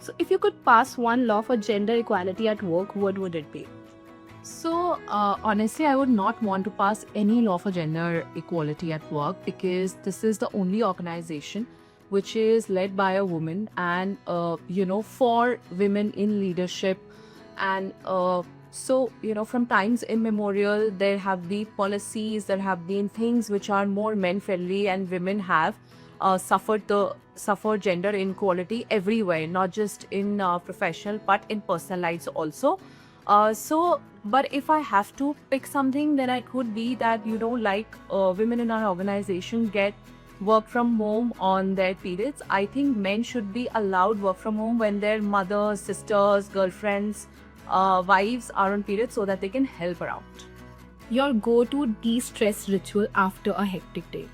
So if you could pass one law for gender equality at work, what would it be? So, honestly, I would not want to pass any law for gender equality at work because this is the only organization which is led by a woman and, for women in leadership. And from times immemorial, there have been policies, there have been things which are more men friendly, and women have suffered gender inequality everywhere, not just in professional but in personal lives also. But if I have to pick something, then it could be that, women in our organization get work from home on their periods. I think men should be allowed work from home when their mothers, sisters, girlfriends, wives are on periods so that they can help around. Your go-to de-stress ritual after a hectic day.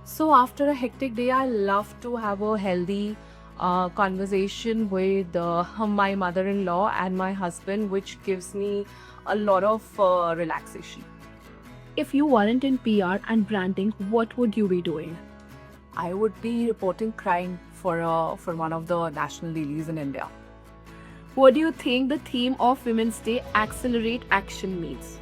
So after a hectic day, I love to have a healthy conversation with my mother-in-law and my husband, which gives me a lot of relaxation. If you weren't in PR and branding, what would you be doing? I would be reporting crime for one of the national dailies in India. What do you think the theme of Women's Day, Accelerate Action, means?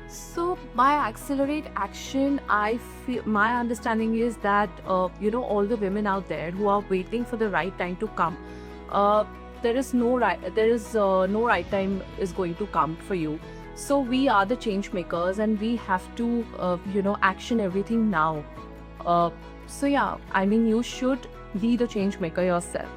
So by accelerate action, I feel my understanding is that all the women out there who are waiting for the right time to come, uh, there is no right time is going to come for you. So we are the change makers, and we have to action everything now. So yeah, I mean, you should be the change maker yourself.